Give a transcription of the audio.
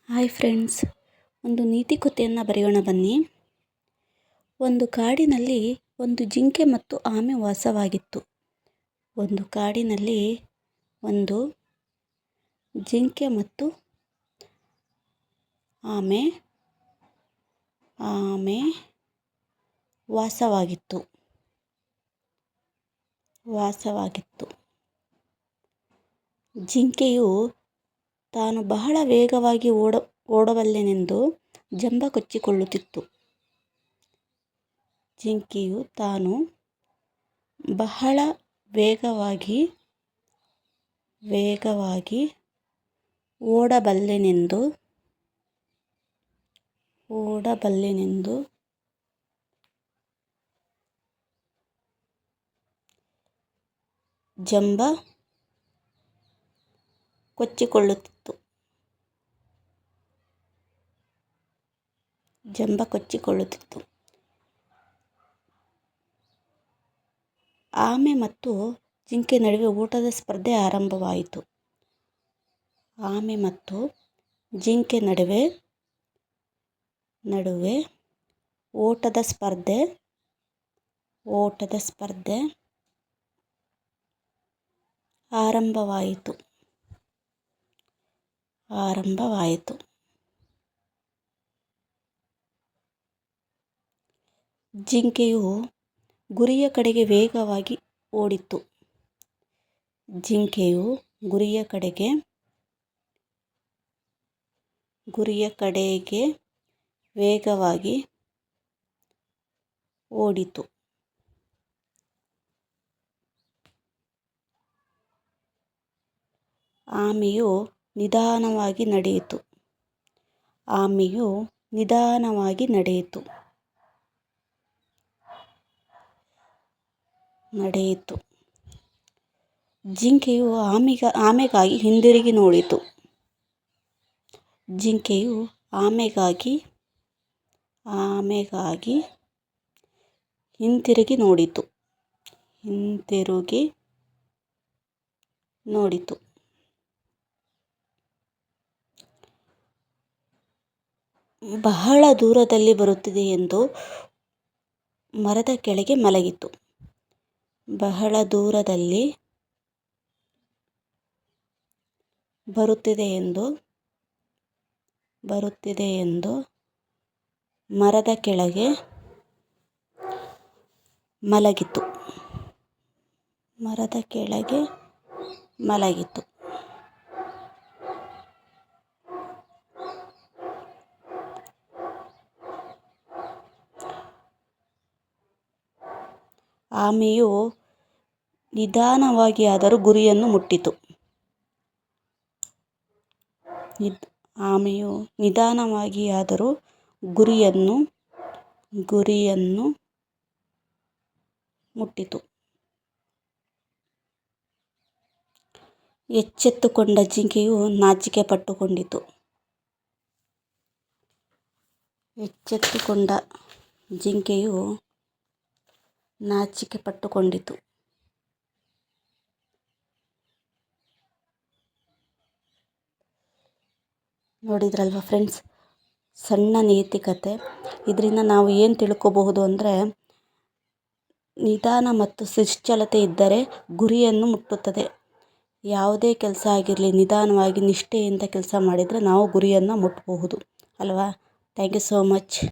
Hi friends, ಒಂದು ನೀತಿ ಕಥೆಯನ್ನು ಬರೆಯೋಣ ಬನ್ನಿ. ಒಂದು ಕಾಡಿನಲ್ಲಿ ಒಂದು ಜಿಂಕೆ ಮತ್ತು ಆಮೆ ವಾಸವಾಗಿತ್ತು. ಒಂದು ಕಾಡಿನಲ್ಲಿ ಒಂದು ಜಿಂಕೆ ಮತ್ತು ಆಮೆ ವಾಸವಾಗಿತ್ತು. ಜಿಂಕೆಯು ತಾನು ಬಹಳ ವೇಗವಾಗಿ ಓಡಬಲ್ಲೆನೆಂದು ಜಂಬ ಕೊಚ್ಚಿಕೊಳ್ಳುತ್ತಿತ್ತು. ಜಿಂಕೆಯು ತಾನು ಬಹಳ ವೇಗವಾಗಿ ಓಡಬಲ್ಲೆನೆಂದು ಜಂಬ ಕೊಚ್ಚಿಕೊಳ್ಳುತ್ತಿತ್ತು. ಆಮೆ ಮತ್ತು ಜಿಂಕೆ ನಡುವೆ ಓಟದ ಸ್ಪರ್ಧೆ ಆರಂಭವಾಯಿತು. ಆಮೆ ಮತ್ತು ಜಿಂಕೆ ನಡುವೆ ಓಟದ ಸ್ಪರ್ಧೆ ಆರಂಭವಾಯಿತು. ಜಿಂಕೆಯು ಗುರಿಯ ಕಡೆಗೆ ವೇಗವಾಗಿ ಓಡಿತು. ಆಮೆಯು ನಿಧಾನವಾಗಿ ನಡೆಯಿತು. ಜಿಂಕೆಯು ಆಮೆಗಾಗಿ ಹಿಂದಿರುಗಿ ನೋಡಿತು. ಬಹಳ ದೂರದಲ್ಲಿ ಬರುತ್ತಿದೆ ಎಂದು ಮರದ ಕೆಳಗೆ ಮಲಗಿತು. ಬರುತ್ತಿದೆ ಎಂದು ಮರದ ಕೆಳಗೆ ಮಲಗಿತು. ಆಮೆಯು ನಿಧಾನವಾಗಿಯಾದರೂ ಗುರಿಯನ್ನು ಮುಟ್ಟಿತು. ಎಚ್ಚೆತ್ತುಕೊಂಡ ಜಿಂಕೆಯು ನಾಚಿಕೆ ಪಟ್ಟುಕೊಂಡಿತು. ನೋಡಿದ್ರಲ್ವ ಫ್ರೆಂಡ್ಸ್, ಸಣ್ಣ ನೀತಿ ಕತೆ. ಇದರಿಂದ ನಾವು ಏನು ತಿಳ್ಕೋಬಹುದು ಅಂದರೆ, ನಿಧಾನ ಮತ್ತು ನಿಶ್ಚಲತೆ ಇದ್ದರೆ ಗುರಿಯನ್ನು ಮುಟ್ಟುತ್ತದೆ. ಯಾವುದೇ ಕೆಲಸ ಆಗಿರಲಿ, ನಿಧಾನವಾಗಿ ನಿಷ್ಠೆಯಿಂದ ಕೆಲಸ ಮಾಡಿದರೆ ನಾವು ಗುರಿಯನ್ನು ಮುಟ್ಟಬಹುದು ಅಲ್ವಾ. Thank you so much.